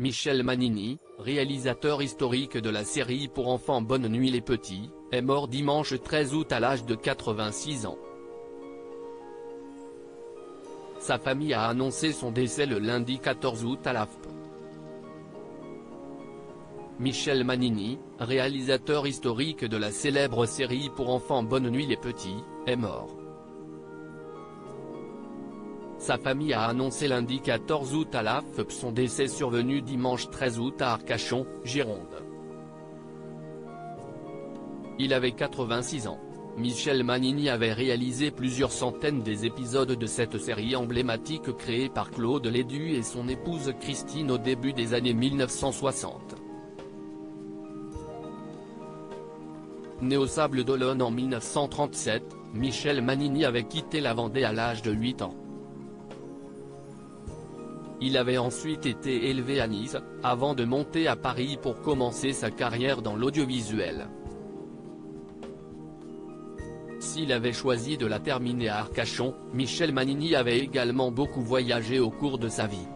Michel Manini, réalisateur historique de la série pour enfants Bonne nuit les petits, est mort dimanche 13 août à l'âge de 86 ans. Sa famille a annoncé son décès le lundi 14 août à l'AFP. Michel Manini, réalisateur historique de la célèbre série pour enfants Bonne nuit les petits, est mort. Sa famille a annoncé lundi 14 août à l'AFP son décès survenu dimanche 13 août à Arcachon, Gironde. Il avait 86 ans. Michel Manini avait réalisé plusieurs centaines des épisodes de cette série emblématique créée par Claude Lédu et son épouse Christine au début des années 1960. Né au Sables-d'Olonne en 1937, Michel Manini avait quitté la Vendée à l'âge de 8 ans. Il avait ensuite été élevé à Nice, avant de monter à Paris pour commencer sa carrière dans l'audiovisuel. S'il avait choisi de la terminer à Arcachon, Michel Manini avait également beaucoup voyagé au cours de sa vie.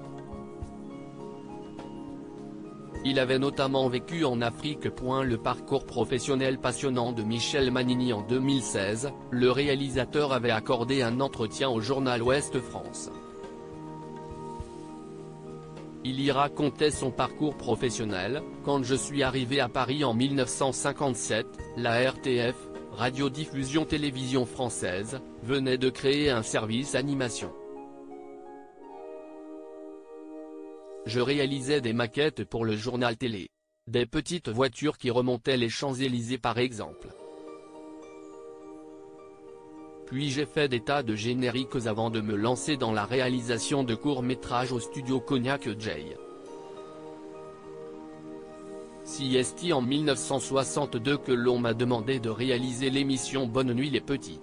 Il avait notamment vécu en Afrique. Le parcours professionnel passionnant de Michel Manini en 2016, le réalisateur avait accordé un entretien au journal Ouest France. Il y racontait son parcours professionnel: quand je suis arrivé à Paris en 1957, la RTF, Radiodiffusion Télévision Française, venait de créer un service animation. Je réalisais des maquettes pour le journal télé. Des petites voitures qui remontaient les Champs-Élysées par exemple. Puis j'ai fait des tas de génériques avant de me lancer dans la réalisation de courts-métrages au studio Cognac J. C'est en 1962 que l'on m'a demandé de réaliser l'émission Bonne nuit les petits.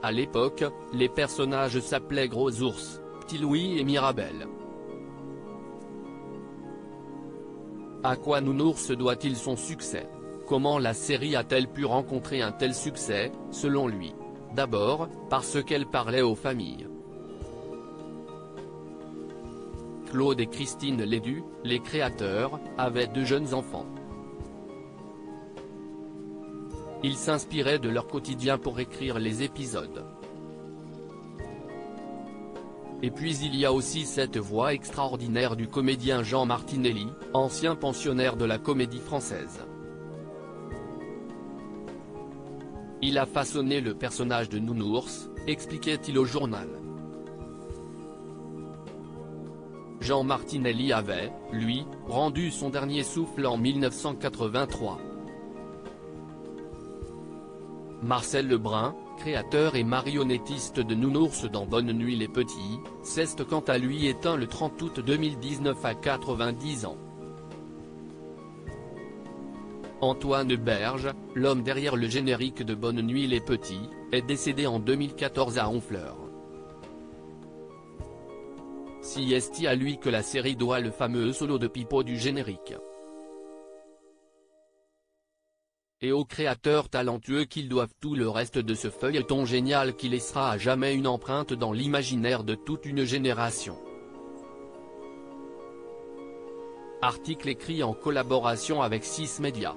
À l'époque, les personnages s'appelaient Gros Ours, Petit Louis et Mirabelle. À quoi Nounours doit-il son succès? Comment la série a-t-elle pu rencontrer un tel succès, selon lui? D'abord, parce qu'elle parlait aux familles. Claude et Christine Lédu, les créateurs, avaient 2 jeunes enfants. Ils s'inspiraient de leur quotidien pour écrire les épisodes. Et puis il y a aussi cette voix extraordinaire du comédien Jean Martinelli, ancien pensionnaire de la Comédie Française. Il a façonné le personnage de Nounours, expliquait-il au journal. Jean Martinelli avait, lui, rendu son dernier souffle en 1983. Marcel Lebrun, créateur et marionnettiste de Nounours dans Bonne nuit les petits, s'est quant à lui éteint le 30 août 2019 à 90 ans. Antoine Berge, l'homme derrière le générique de Bonne nuit les petits, est décédé en 2014 à Honfleur. C'est à lui que la série doit le fameux solo de Pipo du générique. Et aux créateurs talentueux qu'ils doivent tout le reste de ce feuilleton génial qui laissera à jamais une empreinte dans l'imaginaire de toute une génération. Article écrit en collaboration avec 6 Médias.